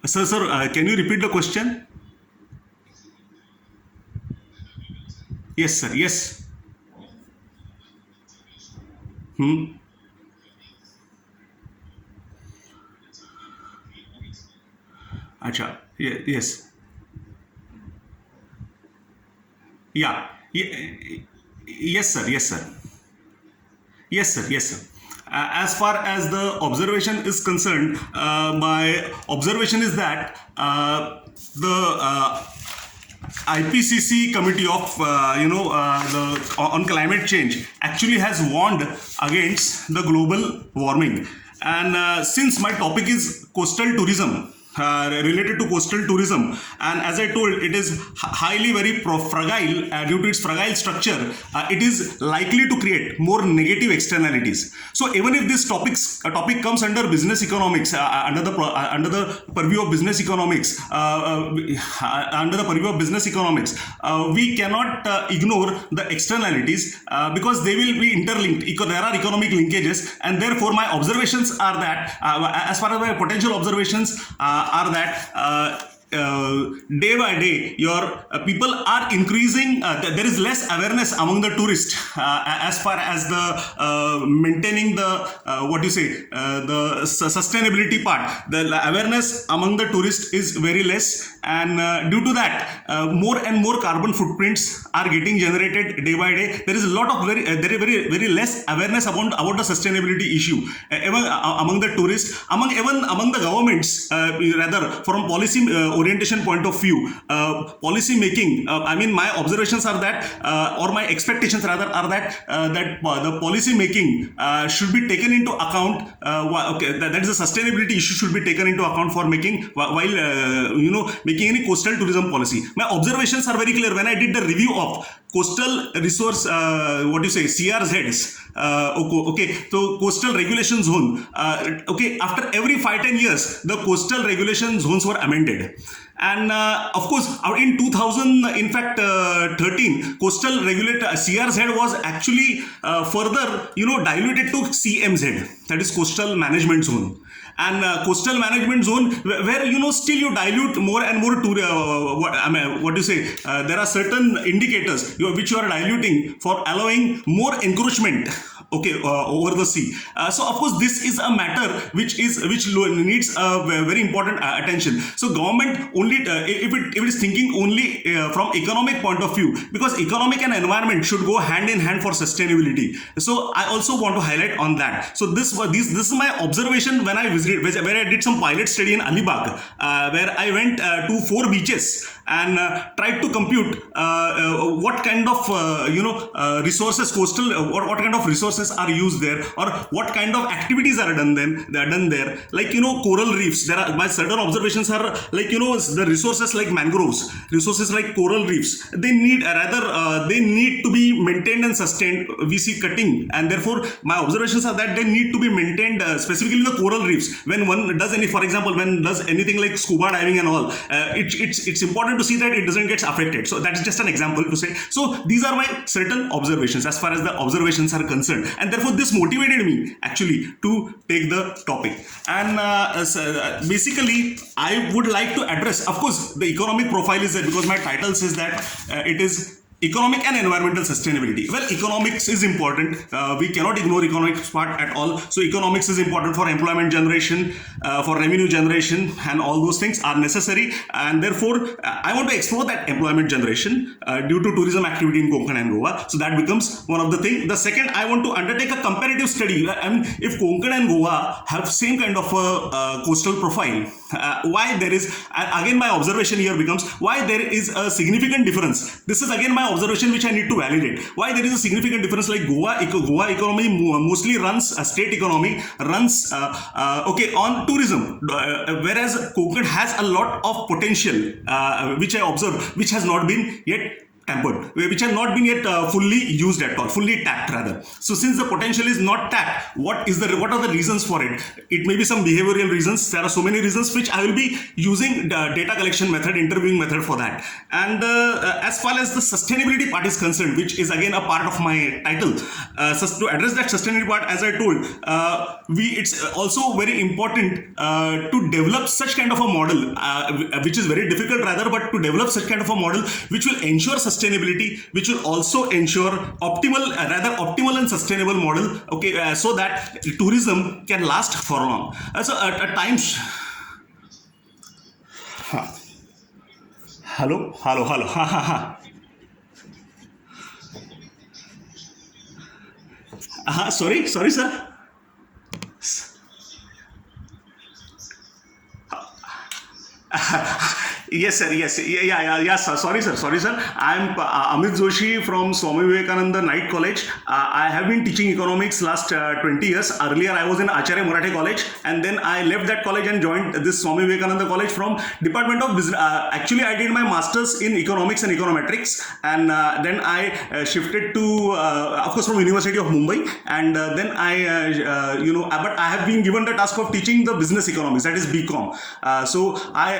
Sir, can you repeat the question? Yes, sir. Yes. Hmm. Acha. Yes. Yeah. Yes, sir. Yes, sir. Yes, sir. Yes, sir. As far as the observation is concerned, my observation is that the IPCC committee of the on climate change actually has warned against the global warming. And since my topic is coastal tourism, related to coastal tourism, and as I told, it is highly very fragile due to its fragile structure. It is likely to create more negative externalities. So even if this topic comes under business economics, under the purview of business economics, under the purview of business economics, we cannot ignore the externalities because they will be interlinked. There are economic linkages, and therefore my observations are that, as far as my potential observations are that. Day by day, your people are increasing. There is less awareness among the tourists as far as the maintaining the what you say the sustainability part. The awareness among the tourists is very less, and due to that, more and more carbon footprints are getting generated day by day. There is a lot of very less awareness about the sustainability issue even among the tourists, among the governments, rather from policy orientation point of view, policy making. I mean, my observations are that, or my expectations rather, are that the policy making should be taken into account. Okay, that is a sustainability issue should be taken into account for making while making any coastal tourism policy. My observations are very clear. When I did the review of coastal resource, what do you say, CRZs, okay, so coastal regulation zone, okay, after every 5-10 years, the coastal regulation zones were amended. And of course, in 2000, in fact, 13, coastal regulator CRZ was actually further, diluted to CMZ, that is coastal management zone. And coastal management zone, where still you dilute more and more to what do you say, there are certain indicators which you are diluting for allowing more encroachment, okay, over the sea. So of course this is a matter which needs a very important attention. So government only, if it is thinking only from economic point of view, because economic and environment should go hand in hand for sustainability. So I also want to highlight on that. So this is my observation when I visited, where I did some pilot study in Alibag, where I went to 4 beaches and tried to compute what kind of resources coastal, what kind of resources are used there, or what kind of activities are done there. Like coral reefs. There are, my certain observations are like the resources like mangroves, resources like coral reefs. They need they need to be maintained and sustained. We see cutting, and therefore my observations are that they need to be maintained, specifically the coral reefs. When one does any, for example, when does anything like scuba diving and all, it's important to see that it doesn't get affected. So that's just an example to say. So these are my certain observations as far as the observations are concerned, and therefore this motivated me actually to take the topic. And basically I would like to address, of course, the economic profile is there, because my title says that it is economic and environmental sustainability. Well, economics is important. We cannot ignore economics part at all. So economics is important for employment generation, for revenue generation, and all those things are necessary. And therefore, I want to explore that employment generation due to tourism activity in Konkan and Goa. So that becomes one of the things. The second, I want to undertake a comparative study. I mean, if Konkan and Goa have same kind of a coastal profile, why there is, again my observation here becomes, why there is a significant difference. This is again my observation which I need to validate. Why there is a significant difference? Like Goa economy mostly runs, a state economy runs okay, on tourism, whereas Konkan has a lot of potential, which I observe, which has not been yet tempered, which have not been yet fully used at all, fully tapped rather. So since the potential is not tapped, what are the reasons for it? It may be some behavioral reasons. There are so many reasons which I will be using the data collection method, interviewing method for that. And as far as the sustainability part is concerned, which is again a part of my title, to address that sustainability part, as I told, it's also very important to develop such kind of a model, which is very difficult rather, but to develop such kind of a model which will ensure sustainability, which will also ensure optimal and sustainable model, okay, so that tourism can last for long. So at times, hello, ha ha ha. Sorry, sir. Yes, sir. Yes. Yeah. Sir. Sorry, sir. I'm Amit Joshi from Swami Vivekananda Knight College. I have been teaching economics last 20 years. Earlier, I was in Acharya Morathe College, and then I left that college and joined this Swami Vivekananda College from Department of Business. Actually, I did my masters in economics and econometrics, and then I shifted to, of course, from University of Mumbai, and then but I have been given the task of teaching the business economics, that is BCom. So I.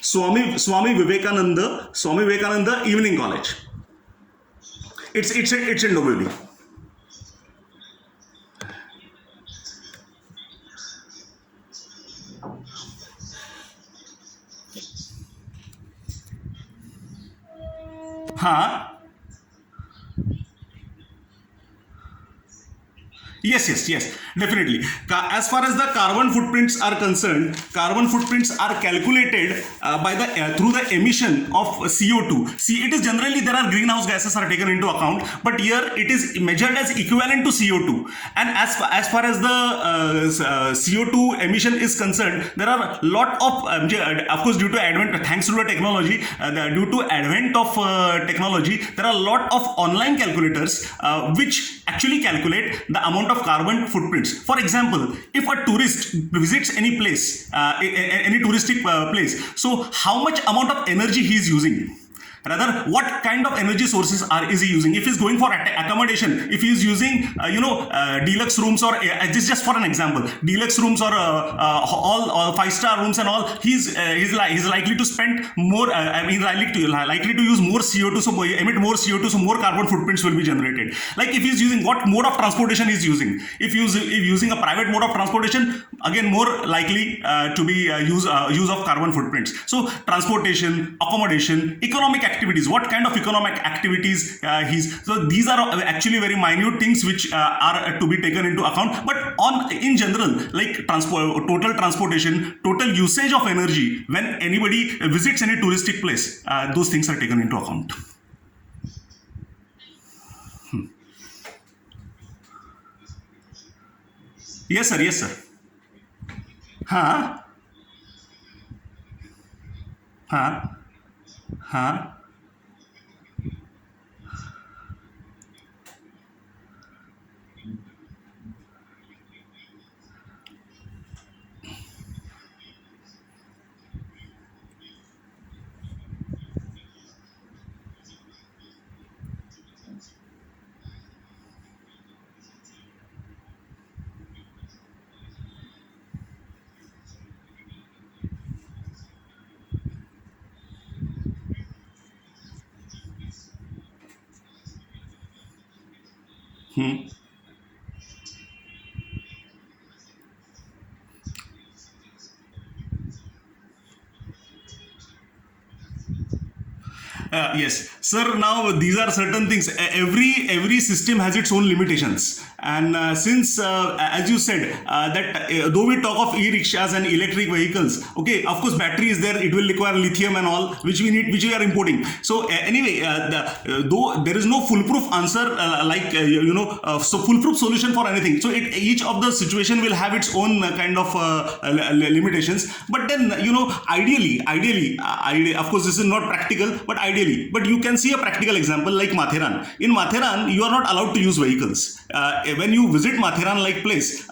Swami Vivekananda Evening College. It's in Dombivli. Huh? Yes, definitely. As far as the carbon footprints are concerned, carbon footprints are calculated through the emission of CO2. See, it is generally there are greenhouse gases are taken into account, but here it is measured as equivalent to CO2. And as far as the CO2 emission is concerned, there are a lot of course, due to thanks to the technology, due to advent of technology, there are a lot of online calculators which actually calculate the amount of carbon footprints. For example, if a tourist visits any place, any touristic place, so how much amount of energy he is using? Rather, what kind of energy sources is he using? If he's going for accommodation, if he's using, deluxe rooms or this just for an example, deluxe rooms or all 5-star rooms and all, he's likely to spend more. Likely to use more CO2, so emit more CO2, so more carbon footprints will be generated. Like if he's using what mode of transportation he's using. If using a private mode of transportation, again more likely to be use of carbon footprints. So transportation, accommodation, economic activities, what kind of economic activities so these are actually very minute things which are to be taken into account, but in general, like total transportation, total usage of energy when anybody visits any touristic place, those things are taken into account. Yes, sir. Huh? Yes, sir. Now these are certain things. Every system has its own limitations, and since as you said that though we talk of e-rickshaws and electric vehicles, okay, of course battery is there. It will require lithium and all, which we are importing. So anyway, though there is no foolproof answer so foolproof solution for anything. So each of the situation will have its own kind of limitations. But then ideally, of course this is not practical, but ideally, but you can see a practical example like Matheran. In Matheran, you are not allowed to use vehicles. when you visit Mathiran like place,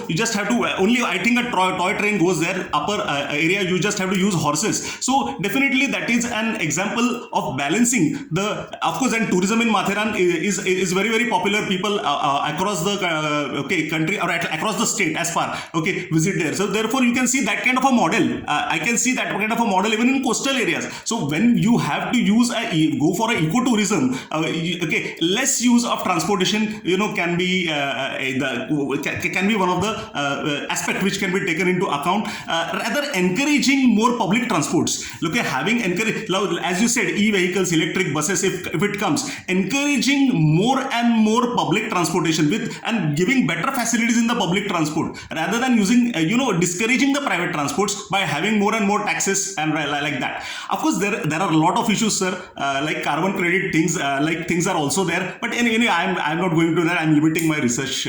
you just have to only, I think a toy train goes there, upper area you just have to use horses. So definitely that is an example of balancing the, of course, and tourism in Mathiran is very very popular. People across the country or across the state as far visit there. So therefore you can see that kind of a model. I can see that kind of a model even in coastal areas. So when you have to use go for an ecotourism, less use of transportation can be can be one of the aspect which can be taken into account. Rather encouraging more public transports. Look at having encourage, as you said, e-vehicles, electric buses, if it comes, encouraging more and more public transportation with and giving better facilities in the public transport rather than using discouraging the private transports by having more and more taxes and like that. Of course there are a lot of issues, sir, like carbon credit things, like things are also there, but anyway I'm not going to that. I'm limiting my research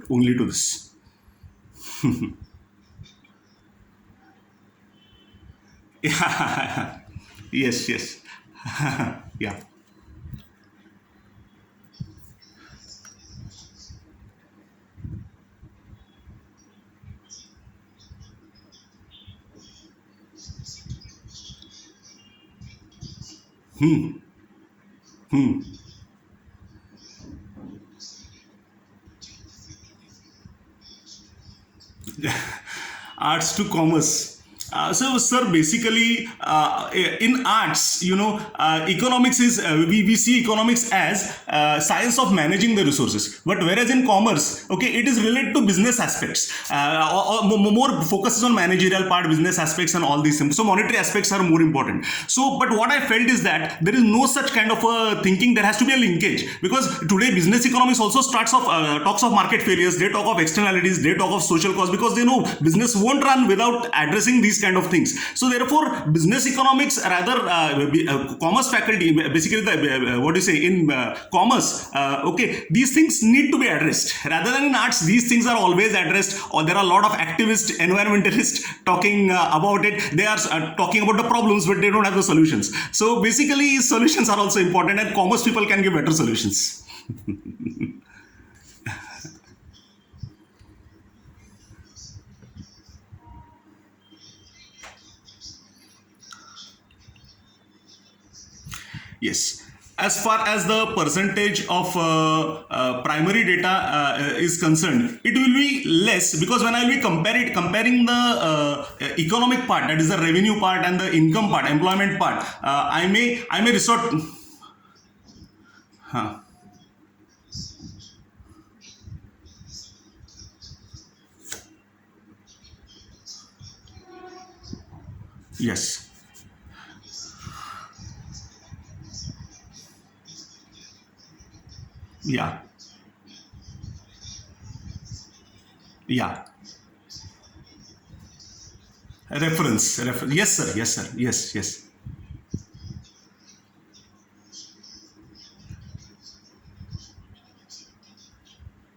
only to this. Yeah. Yes, yes. Yeah. Arts to commerce. So, sir, basically, in arts, economics is, we see economics as science of managing the resources. But whereas in commerce, it is related to business aspects. Or more focuses on managerial part, business aspects, and all these things. So, monetary aspects are more important. So, but what I felt is that there is no such kind of a thinking. There has to be a linkage, because today business economics also talks of market failures. They talk of externalities. They talk of social costs, because they know business won't run without addressing these kind of things. So therefore business economics, rather commerce faculty, basically the what do you say in commerce, these things need to be addressed rather than in arts. These things are always addressed, or there are a lot of activists, environmentalists talking about it. They are talking about the problems, but they don't have the solutions. So basically solutions are also important, and commerce people can give better solutions. Yes. As far as the percentage of primary data is concerned, it will be less, because when I will be comparing the economic part, that is the revenue part and the income part, employment part, I may resort. Huh. Yes. Yeah. Yeah. Reference. Yes, sir. Yes, sir. Yes. Yes.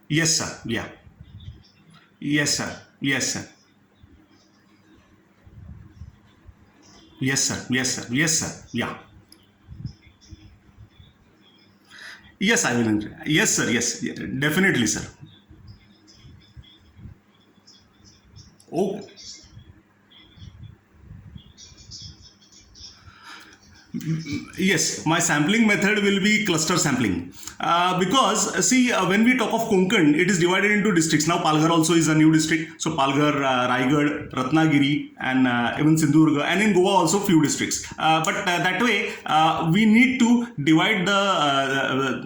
Yes, sir. Yeah. Yes, sir. Yes, sir. Yes, sir. Yes, sir. Yes, sir. Yeah. Yes, I will. Yes, sir. Yes. Yeah, definitely, sir. Oh, yes, my sampling method will be cluster sampling. Because see, when we talk of Konkan, it is divided into districts. Now Palghar also is a new district. So Palghar, Raigad, Ratnagiri, and even Sindhurga, and in Goa also few districts. But that way, we need to divide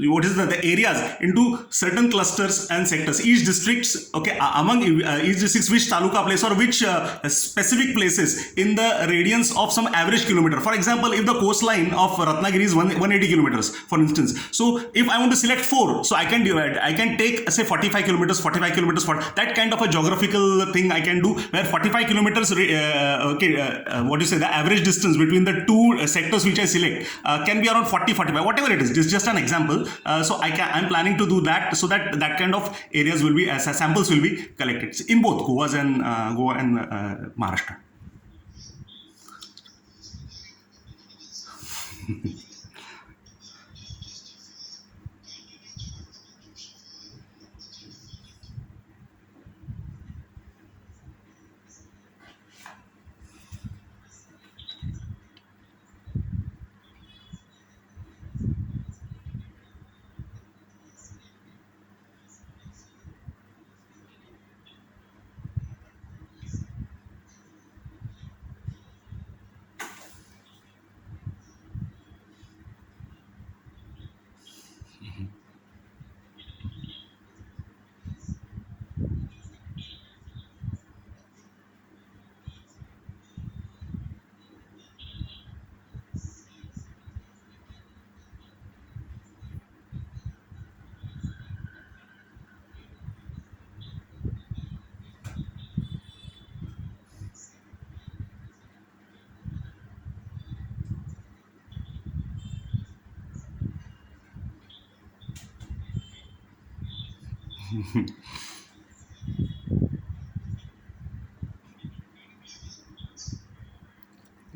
what is the areas into certain clusters and sectors. Each districts, among each districts, which taluka place or which specific places in the radiance of some average kilometer. For example, if the coastline of Ratnagiri is 180 kilometers, for instance. So if I want to select four, so I can divide. I can take say 45 kilometers for that kind of a geographical thing I can do, where 45 kilometers. What do you say? The average distance between the two sectors which I select can be around 40, 45, whatever it is. This is just an example. I'm planning to do that, so that that kind of areas will be as samples will be collected in both Goa and Maharashtra.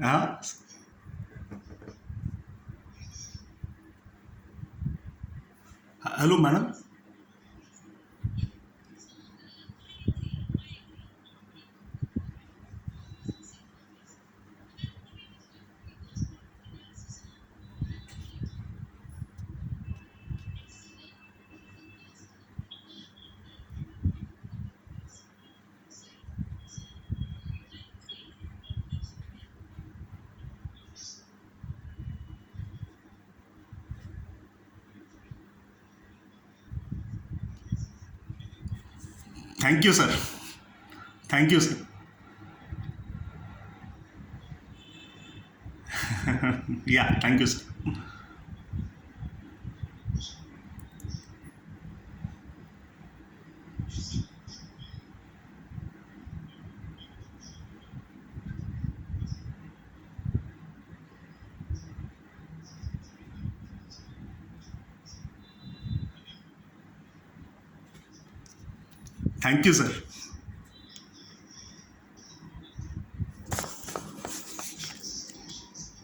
Uh, Hello, madam. Thank you, sir. Thank you, sir. Yeah, thank you, sir. Thank you, sir.